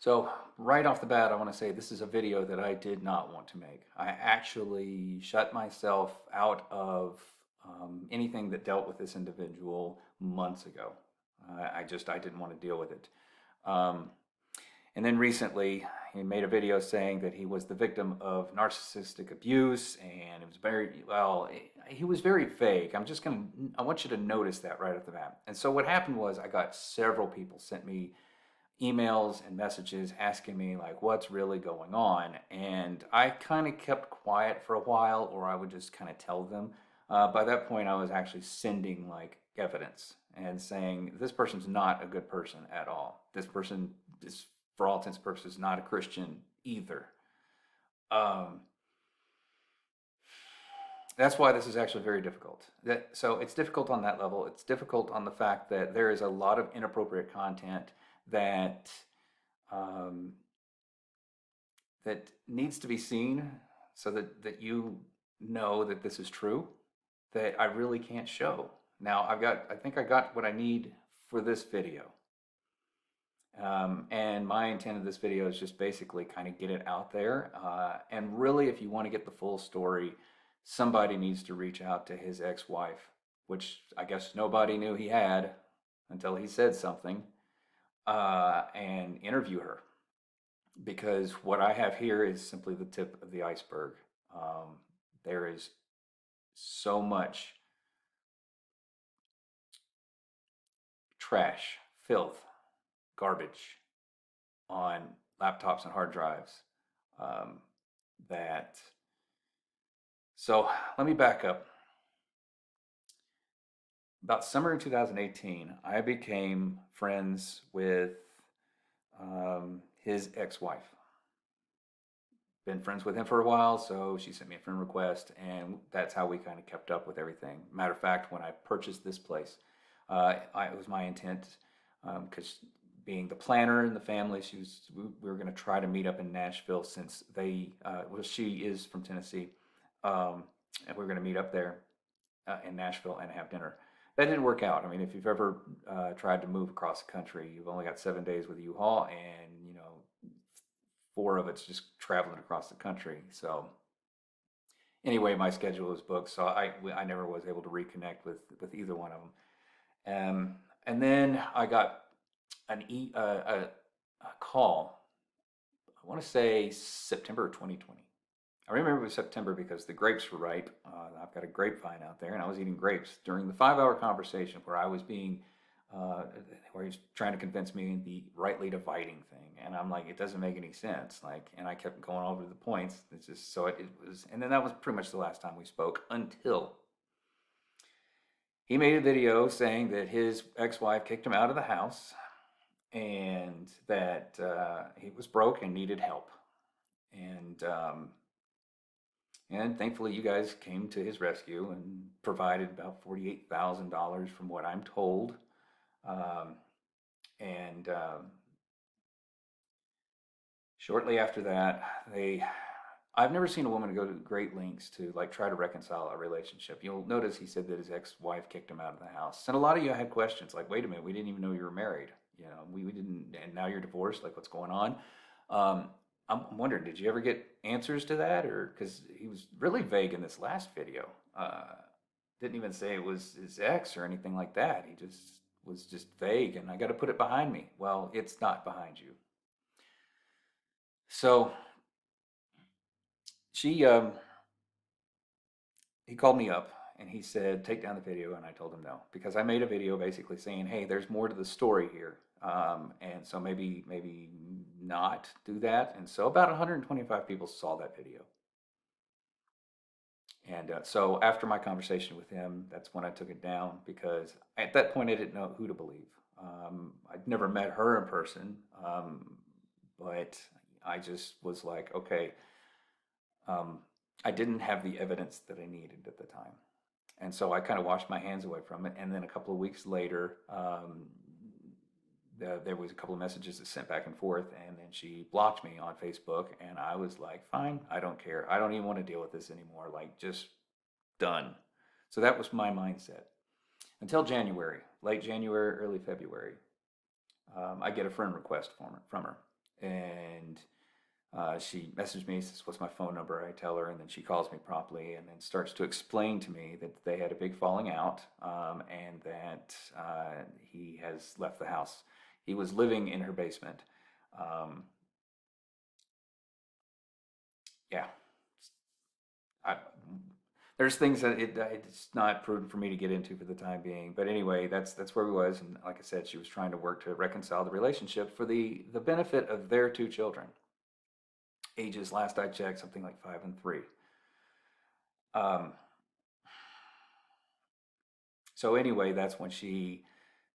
So right off the bat, I want to say this is a video that I did not want to make. I actually shut myself out of anything that dealt with this individual months ago. I didn't want to deal with it. Um, and then recently, he made a video saying that he was the victim of narcissistic abuse, and it was he was very vague. I want you to notice that right off the bat. And so what happened was I got several people sent me emails and messages asking me like what's really going on, and I kind of kept quiet for a while, or I would just kind of tell them. By that point I was actually sending like evidence and saying this person's not a good person at all. This person is, for all intents and purposes, not a Christian either. um, that's why this is actually very difficult. So it's difficult on that level. It's difficult on the fact that there is a lot of inappropriate content that um, that needs to be seen, so that you know that this is true, that I really can't show. Now I think I got what I need for this video. And my intent of this video is just basically kind of get it out there. And really, if you want to get the full story, somebody needs to reach out to his ex-wife, which I guess nobody knew he had until he said something, and interview her. Because what I have here is simply the tip of the iceberg. There is so much trash, filth, garbage on laptops and hard drives, um, that. So let me back up. About summer in 2018, I became friends with his ex-wife. Been friends with him for a while, so she sent me a friend request, and that's how we kind of kept up with everything. Matter of fact, when I purchased this place, it was my intent, because being the planner in the family, we were going to try to meet up in Nashville, since she is from Tennessee, and we were going to meet up there in Nashville and have dinner. That didn't work out. I mean, if you've ever tried to move across the country, you've only got 7 days with a U-Haul, and 4 of it's just traveling across the country. So anyway, my schedule was booked, so I never was able to reconnect with either one of them. And then I got a call. I want to say September 2020. I remember it was September because the grapes were ripe. I've got a grapevine out there, and I was eating grapes during the 5-hour conversation where I was where he was trying to convince me the rightly dividing thing, and I'm like, it doesn't make any sense. Like, and I kept going over the points. It's just so it was, and then that was pretty much the last time we spoke until he made a video saying that his ex-wife kicked him out of the house, and that he was broke and needed help, and thankfully, you guys came to his rescue and provided about $48,000 from what I'm told. Um, and Shortly after that, I've never seen a woman go to great lengths to like try to reconcile a relationship. You'll notice he said that his ex-wife kicked him out of the house. And a lot of you had questions like, wait a minute, we didn't even know you were married. We didn't, and now you're divorced, like what's going on? I'm wondering, did you ever get answers to that? Or because he was really vague in this last video. Didn't even say it was his ex or anything like that. He just was just vague, and I got to put it behind me. Well, it's not behind you. So she, he called me up and he said, take down the video. And I told him no, because I made a video basically saying, hey, there's more to the story here. And so maybe not do that. And so about 125 people saw that video. And so after my conversation with him, that's when I took it down, because at that point I didn't know who to believe. I'd never met her in person, but I just was like, okay, I didn't have the evidence that I needed at the time. And so I kind of washed my hands away from it. And then a couple of weeks later, there was a couple of messages that sent back and forth, and then she blocked me on Facebook, and I was like, fine, I don't care. I don't even want to deal with this anymore. Like, just done. So that was my mindset. Until January, late January, early February, I get a friend request from her. And she messaged me, says, "What's my phone number?" I tell her, and then she calls me promptly and then starts to explain to me that they had a big falling out, and that he has left the house. He was living in her basement. Um, yeah, I, there's things that it's not prudent for me to get into for the time being. But anyway, that's where we was, and like I said, she was trying to work to reconcile the relationship for the benefit of their two children, ages last I checked something like 5 and 3. Um, so anyway, that's when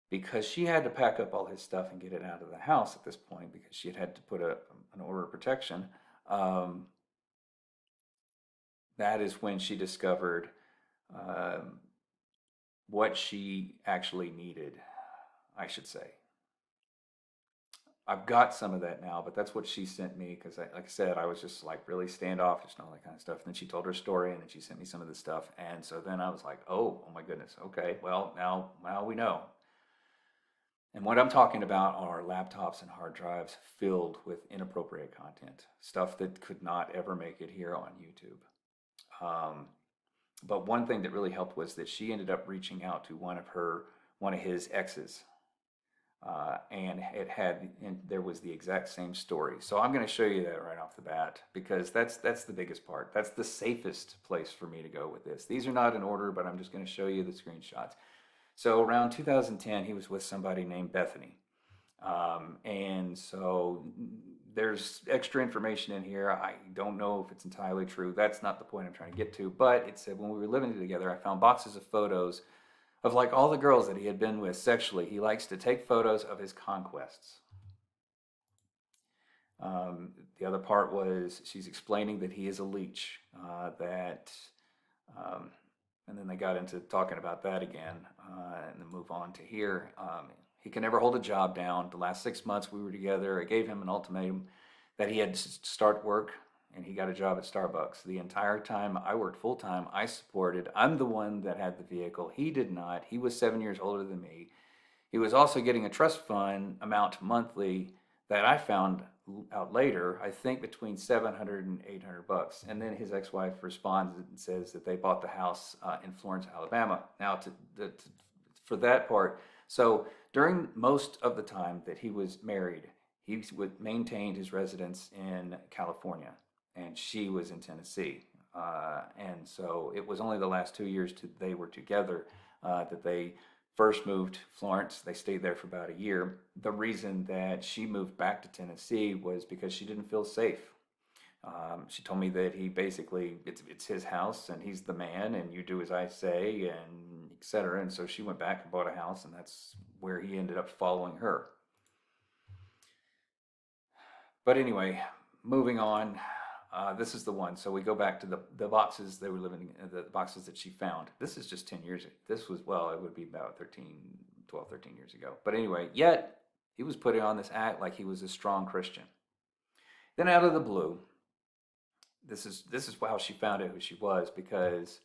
because she had to pack up all his stuff and get it out of the house at this point because she had to put an order of protection. Um, that is when she discovered um, what she actually needed, I should say. I've got some of that now, but that's what she sent me because, like I said, I was just like really standoffish and all that kind of stuff. And then she told her story, and then she sent me some of this stuff, and so then I was like, oh my goodness, okay, well now we know. And what I'm talking about are laptops and hard drives filled with inappropriate content, stuff that could not ever make it here on YouTube. Um, but one thing that really helped was that she ended up reaching out to one of his exes, and there was the exact same story. So I'm going to show you that right off the bat because that's the biggest part. That's the safest place for me to go with this. These are not in order, but I'm just going to show you the screenshots. So around 2010, he was with somebody named Bethany. And so there's extra information in here. I don't know if it's entirely true. That's not the point I'm trying to get to. But it said when we were living together, I found boxes of photos of like all the girls that he had been with sexually. He likes to take photos of his conquests. The other part was she's explaining that he is a leech, that um, and then they got into talking about that again, and then move on to here. He can never hold a job down. The last 6 months we were together, I gave him an ultimatum that he had to start work, and he got a job at Starbucks. The entire time I worked full time, I supported. I'm the one that had the vehicle. He did not. He was 7 years older than me. He was also getting a trust fund amount monthly that I found out later, I think between 700 and 800 bucks. And then his ex-wife responds and says that they bought the house in Florence, Alabama. Now, for that part, so during most of the time that he was married, he maintained his residence in California, and she was in Tennessee. And so it was only the last 2 years they were together that they first moved to Florence. They stayed there for about a year. The reason that she moved back to Tennessee was because she didn't feel safe. She told me that he basically, it's his house and he's the man and you do as I say and etc. And so she went back and bought a house, and that's where he ended up following her. But anyway, moving on. This is the one. So we go back to the boxes they were living in, the boxes that she found. This is just 10 years. This was, well, it would be about 12, 13 years ago. But anyway, yet he was putting on this act like he was a strong Christian. Then out of the blue, this is how she found out who she was, because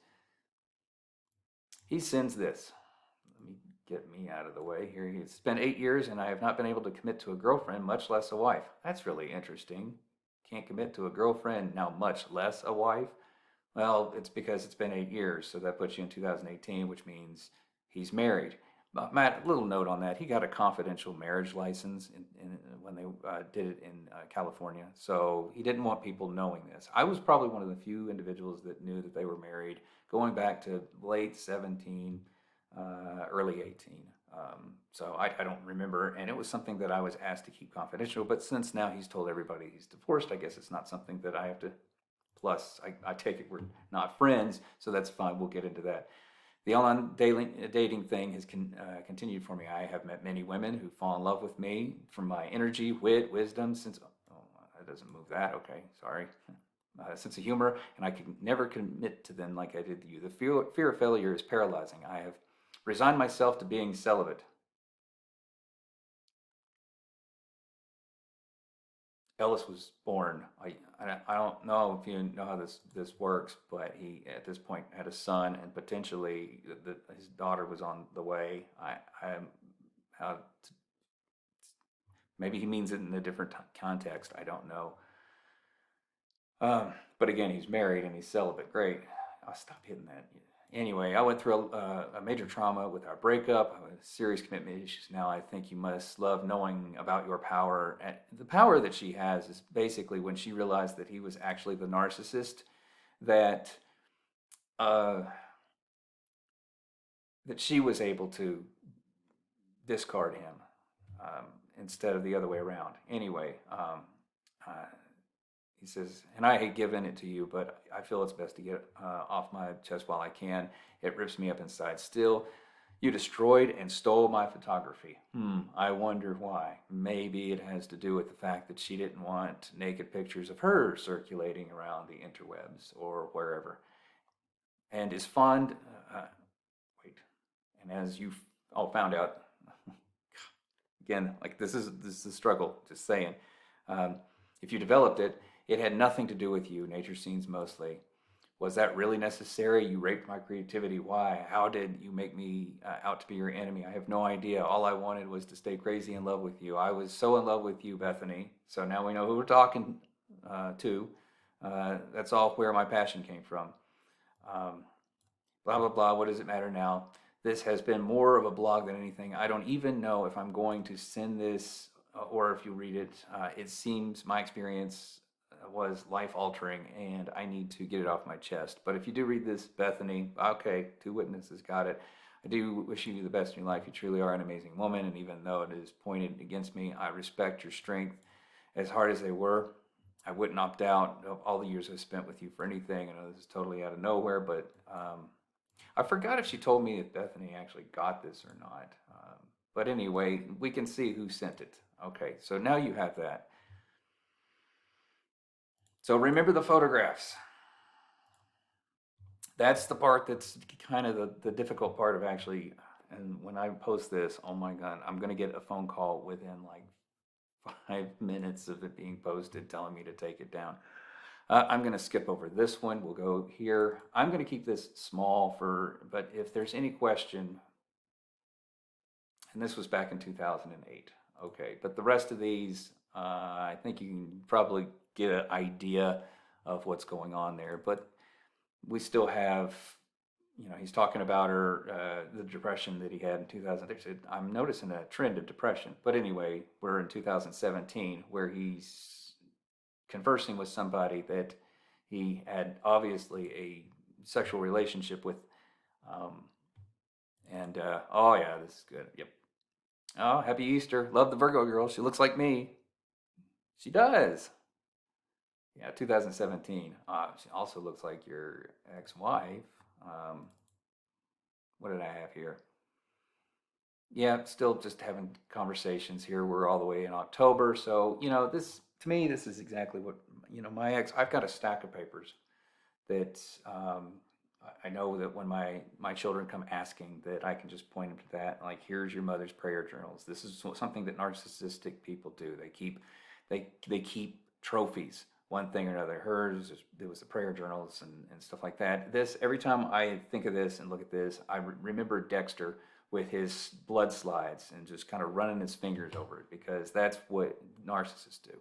he sends this. Let me get me out of the way here. It's been 8 years and I have not been able to commit to a girlfriend, much less a wife. That's really interesting. Can't commit to a girlfriend, now much less a wife. Well, it's because it's been 8 years, so that puts you in 2018, which means he's married. Matt, little note on that. He got a confidential marriage license when they did it in California, so he didn't want people knowing this. I was probably one of the few individuals that knew that they were married, going back to late 17, early 18. So I don't remember, and it was something that I was asked to keep confidential, but since now he's told everybody he's divorced, I guess it's not something that I have to. Plus, I take it we're not friends, so that's fine. We'll get into that. The online dating thing has continued for me. I have met many women who fall in love with me from my energy, wit, wisdom, that doesn't move that, okay, sorry. Sense of humor, and I can never commit to them like I did to you. The fear of failure is paralyzing. I have resigned myself to being celibate. Ellis was born. I don't know if you know how this works, but he at this point had a son, and potentially his daughter was on the way. I how Maybe he means it in a different context. I don't know. But again, he's married and he's celibate. Great. I'll stop hitting that. Anyway, I went through a major trauma with our breakup, serious commitment issues. Now I think you must love knowing about your power. And the power that she has is basically when she realized that he was actually the narcissist, that uh, that she was able to discard him instead of the other way around. Anyway, uh, he says, and I hate giving it to you, but I feel it's best to get off my chest while I can. It rips me up inside. Still, you destroyed and stole my photography. I wonder why. Maybe it has to do with the fact that she didn't want naked pictures of her circulating around the interwebs or wherever. And is fond, wait, and as you all found out, again, like this is a struggle, just saying. If you developed it, it had nothing to do with you, nature scenes mostly. Was that really necessary? You raped my creativity. Why? How did you make me out to be your enemy? I have no idea. All I wanted was to stay crazy in love with you. I was so in love with you, Bethany. So now we know who we're talking to. That's all where my passion came from. Blah, blah, blah. What does it matter now? This has been more of a blog than anything. I don't even know if I'm going to send this or if you read it. It seems my experience was life-altering, and I need to get it off my chest. But if you do read this, Bethany, okay, 2 witnesses got it. I do wish you the best in your life. You truly are an amazing woman, and even though it is pointed against me, I respect your strength. As hard as they were, I wouldn't opt out of all the years I've spent with you for anything. I know this is totally out of nowhere, but I forgot if she told me if Bethany actually got this or not. But anyway, we can see who sent it. Okay, so now you have that. So remember the photographs. That's the part that's kind of the difficult part of actually, and when I post this, oh my God, I'm going to get a phone call within like 5 minutes of it being posted telling me to take it down. I'm going to skip over this one. We'll go here. I'm going to keep this small but if there's any question, and this was back in 2008. Okay, but the rest of these, I think you can probably get an idea of what's going on there. But we still have, he's talking about the depression that he had in 2006. I'm noticing a trend of depression. But anyway, we're in 2017 where he's conversing with somebody that he had obviously a sexual relationship with. Oh yeah, this is good. Yep. Oh, happy Easter. Love the Virgo girl. She looks like me. She does. Yeah, 2017. She also looks like your ex-wife. What did I have here? Yeah, still just having conversations here. We're all the way in October. So, this, to me, this is exactly what, my ex, I've got a stack of papers that I know that when my children come asking that I can just point them to that. Like, here's your mother's prayer journals. This is something that narcissistic people do. They keep trophies, one thing or another. Hers, there was the prayer journals and stuff like that. Every time I think of this and look at this, I remember Dexter with his blood slides and just kind of running his fingers over it, because that's what narcissists do.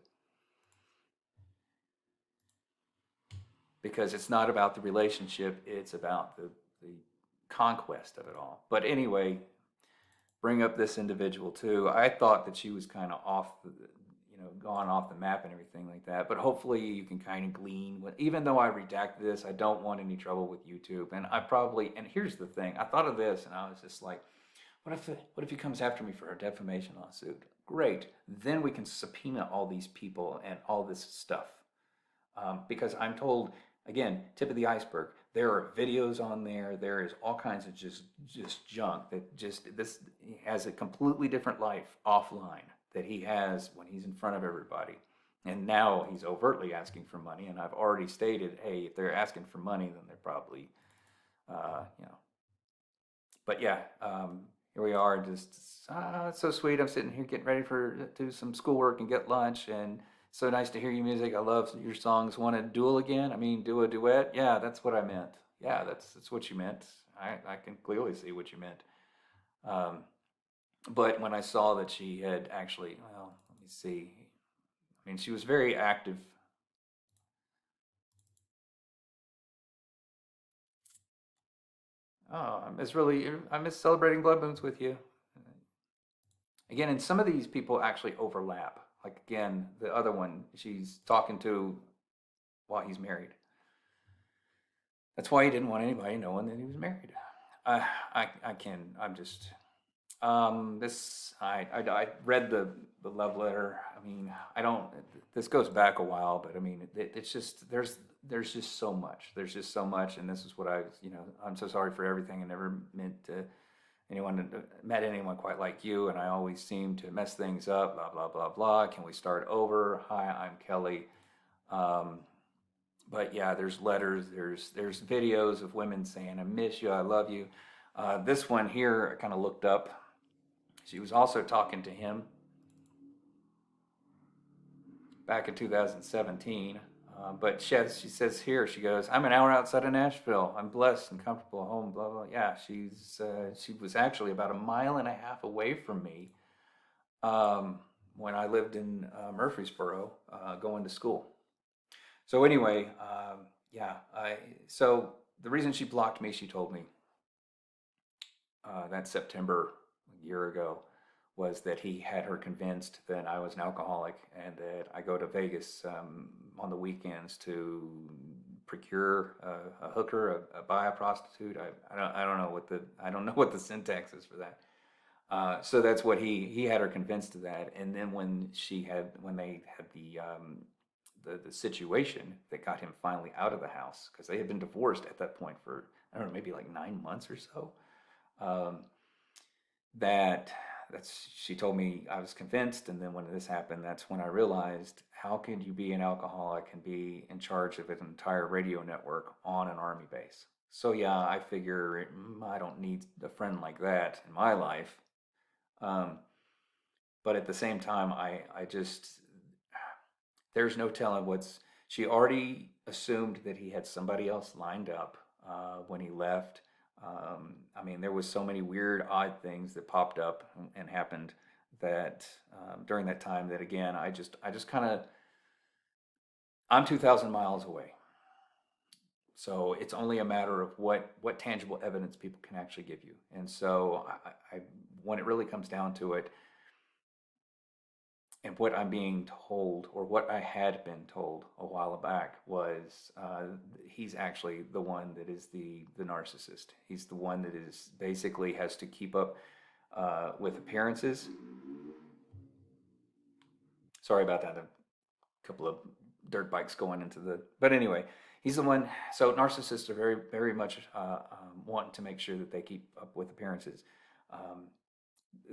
Because it's not about the relationship, it's about the conquest of it all. But anyway, bring up this individual too. I thought that she was kind of gone off the map and everything like that. But hopefully you can kind of glean. Even though I redacted this, I don't want any trouble with YouTube. And and here's the thing, I thought of this and I was just like, what if he comes after me for a defamation lawsuit? Great. Then we can subpoena all these people and all this stuff. Because I'm told, again, tip of the iceberg, there are videos on there. There is all kinds of just junk that this has a completely different life offline that he has when he's in front of everybody. And now he's overtly asking for money. And I've already stated, hey, if they're asking for money, then they're probably, But yeah, here we are. It's so sweet. I'm sitting here getting ready to do some schoolwork and get lunch. And so nice to hear your music. I love your songs. Want to duel again? I mean, do a duet? Yeah, that's what I meant. Yeah, that's what you meant. I can clearly see what you meant. But when I saw that she had actually, well, let me see. I mean, she was very active. Oh, I miss celebrating blood moons with you. Again, and some of these people actually overlap. Like again, the other one, she's talking to while he's married. That's why he didn't want anybody knowing that he was married. I can, I'm just, I read the love letter. I mean, I don't, this goes back a while, but I mean, it's just, there's just so much. There's just so much. And this is what I'm so sorry for everything. I never met anyone quite like you. And I always seem to mess things up, blah, blah, blah, blah. Can we start over? Hi, I'm Kelly. But yeah, there's letters, there's videos of women saying, I miss you, I love you. This one here, I kind of looked up. She was also talking to him back in 2017. But she says here, she goes, I'm an hour outside of Nashville. I'm blessed and comfortable at home, blah, blah. Yeah, she was actually about a mile and a half away from me when I lived in Murfreesboro going to school. So anyway, yeah, so the reason she blocked me, she told me that September a year ago, was that he had her convinced that I was an alcoholic and that I go to Vegas on the weekends to procure a hooker, buy a prostitute. I don't know what the syntax is for that. So that's what he had her convinced of that. And then when they had the situation that got him finally out of the house, because they had been divorced at that point for, I don't know, maybe like 9 months or so. She told me I was convinced, and then when this happened, that's when I realized, how could you be an alcoholic and be in charge of an entire radio network on an army base? So yeah, I figure I don't need a friend like that in my life. But at the same time, I just, there's no telling she already assumed that he had somebody else lined up when he left. I mean, there was so many weird, odd things that popped up and happened that during that time that, again, I just kind of, I'm 2,000 miles away. So it's only a matter of what tangible evidence people can actually give you. And so when it really comes down to it, and what I'm being told, or what I had been told a while back, was he's actually the one that is the narcissist. He's the one that is basically has to keep up with appearances. Sorry about that. A couple of dirt bikes going into the. But anyway, he's the one. So narcissists are very, very much want to make sure that they keep up with appearances.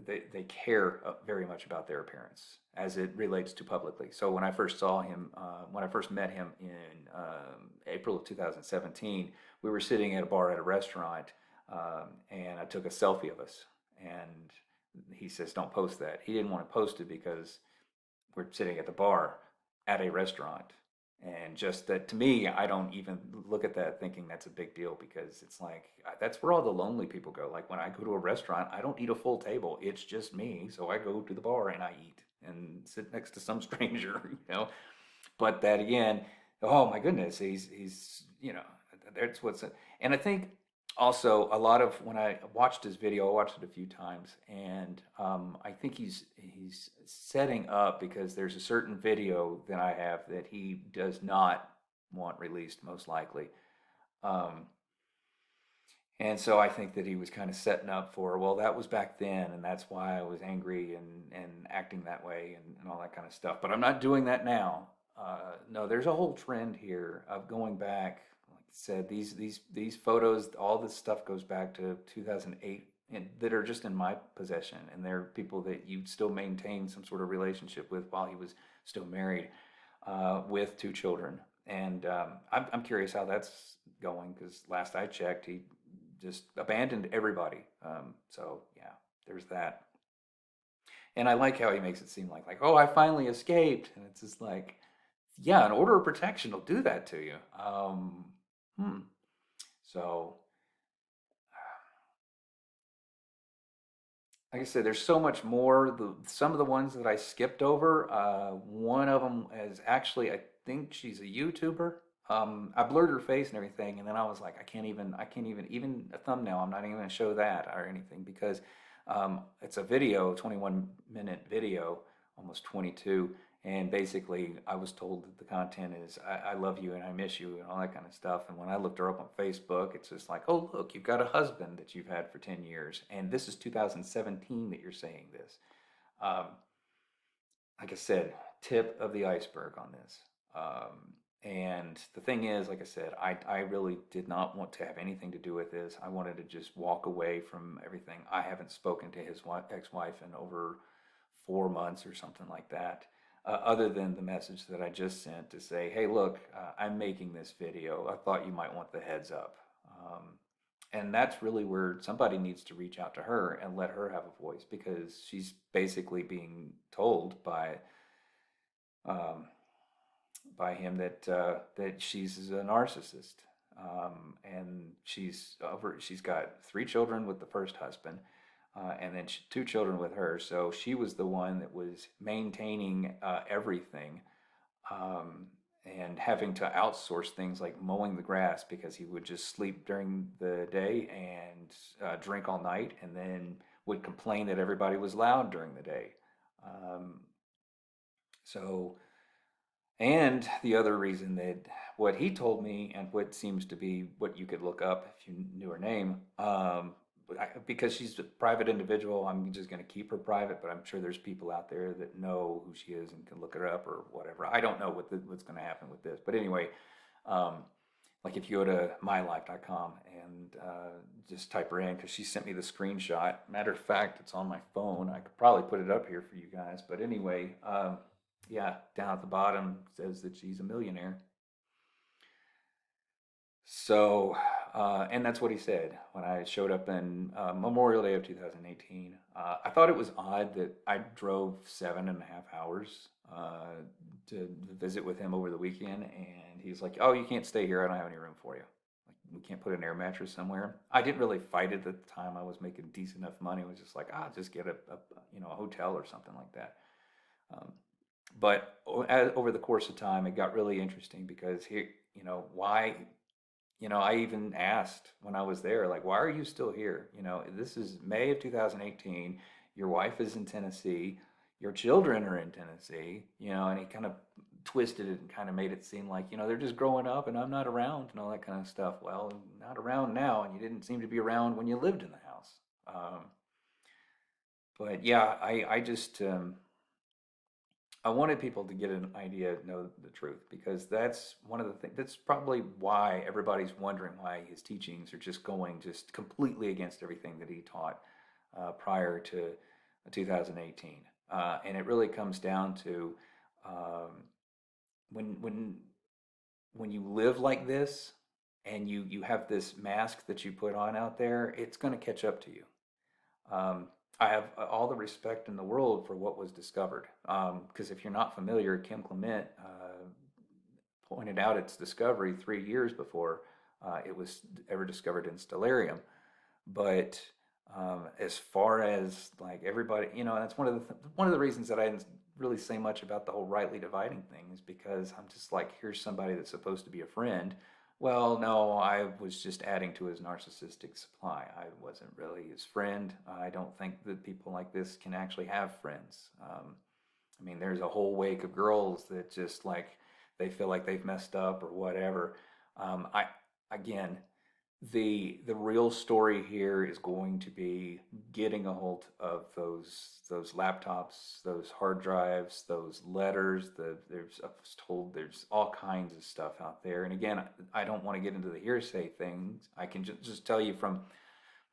They care very much about their appearance as it relates to publicly. So when I first saw him, when I first met him in April of 2017, we were sitting at a bar at a restaurant, and I took a selfie of us. And he says, "Don't post that." He didn't want to post it because we're sitting at the bar at a restaurant. And just that, to me, I don't even look at that thinking that's a big deal, because it's like, that's where all the lonely people go. Like when I go to a restaurant, I don't eat a full table. It's just me. So I go to the bar and I eat and sit next to some stranger, But that again, oh my goodness, he's that's what's, and I think also a lot of, when I watched his video, I watched it a few times, and I think he's setting up, because there's a certain video that I have that he does not want released, most likely. And so I think that he was kind of setting up for, well, that was back then, and that's why I was angry and acting that way and all that kind of stuff. But I'm not doing that now. No, there's a whole trend here of going back. Like I said, these photos, all this stuff goes back to 2008, and that are just in my possession. And they're people that you still maintain some sort of relationship with while he was still married, with 2 children. And I'm curious how that's going, because last I checked, he just abandoned everybody. So yeah, there's that. And I like how he makes it seem like, oh, I finally escaped. And it's just like, yeah, an order of protection will do that to you. So like I said, there's so much more. Some of the ones that I skipped over, one of them is actually, I think she's a YouTuber. I blurred her face and everything, and then I was like, I can't even a thumbnail. I'm not even going to show that or anything because it's a video, 21-minute video, almost 22, and basically I was told that the content is I love you and I miss you and all that kind of stuff. And when I looked her up on Facebook, it's just like, oh look, you've got a husband that you've had for 10 years, and this is 2017 that you're saying this. Um, like I said, tip of the iceberg on this. And the thing is, like I said, I really did not want to have anything to do with this. I wanted to just walk away from everything. I haven't spoken to his ex-wife in over 4 months or something like that, other than the message that I just sent to say, hey, look, I'm making this video. I thought you might want the heads up. Um, and that's really where somebody needs to reach out to her and let her have a voice because she's basically being told um, by him that she's a narcissist, and she's got 3 children with the first husband, and then 2 children with her. So she was the one that was maintaining everything, um, and having to outsource things like mowing the grass because he would just sleep during the day and drink all night, and then would complain that everybody was loud during the day. Um, so and the other reason that what he told me and what seems to be what you could look up if you knew her name, because she's a private individual, I'm just going to keep her private, but I'm sure there's people out there that know who she is and can look her up or whatever. I don't know what's going to happen with this. But anyway, um, like if you go to mylife.com and just type her in, because she sent me the screenshot. Matter of fact, it's on my phone. I could probably put it up here for you guys. But anyway, yeah, down at the bottom says that she's a millionaire. So, and that's what he said when I showed up in Memorial Day of 2018. I thought it was odd that I drove 7.5 hours to visit with him over the weekend, and he's like, "Oh, you can't stay here. I don't have any room for you. Like, we can't put an air mattress somewhere." I didn't really fight it at the time. I was making decent enough money. I was just like, just get a hotel or something like that. Um, but over the course of time, it got really interesting because why I even asked when I was there, like, why are you still here? This is May of 2018. Your wife is in Tennessee. Your children are in Tennessee, and he kind of twisted it and kind of made it seem like, they're just growing up and I'm not around and all that kind of stuff. Well, not around now, and you didn't seem to be around when you lived in the house. But yeah, I just, I wanted people to get an idea, know the truth, because that's one of the things. That's probably why everybody's wondering why his teachings are just going just completely against everything that he taught prior to 2018. And it really comes down to um, when when you live like this and you have this mask that you put on out there, it's going to catch up to you. Um, I have all the respect in the world for what was discovered. Because if you're not familiar, Kim Clement pointed out its discovery 3 years before it was ever discovered in Stellarium. But as far as like everybody, that's one of the reasons that I didn't really say much about the whole rightly dividing thing is because I'm just like, here's somebody that's supposed to be a friend. Well, no, I was just adding to his narcissistic supply. I wasn't really his friend. I don't think that people like this can actually have friends. I mean, there's a whole wake of girls that just like they feel like they've messed up or whatever. I again, the real story here is going to be getting a hold of those laptops, those hard drives, those letters. I was told there's all kinds of stuff out there. And again, I don't want to get into the hearsay things. I can just tell you from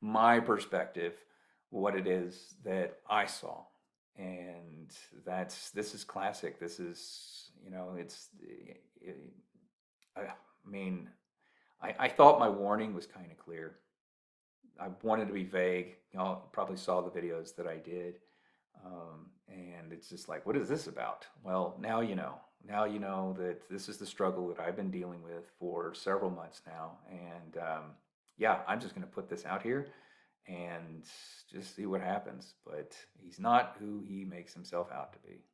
my perspective what it is that I saw. And this is classic. This is, I mean, I thought my warning was kind of clear. I wanted to be vague. Y'all probably saw the videos that I did. And it's just like, what is this about? Well, now you know. Now you know that this is the struggle that I've been dealing with for several months now. And yeah, I'm just going to put this out here. and just see what happens. But he's not who he makes himself out to be.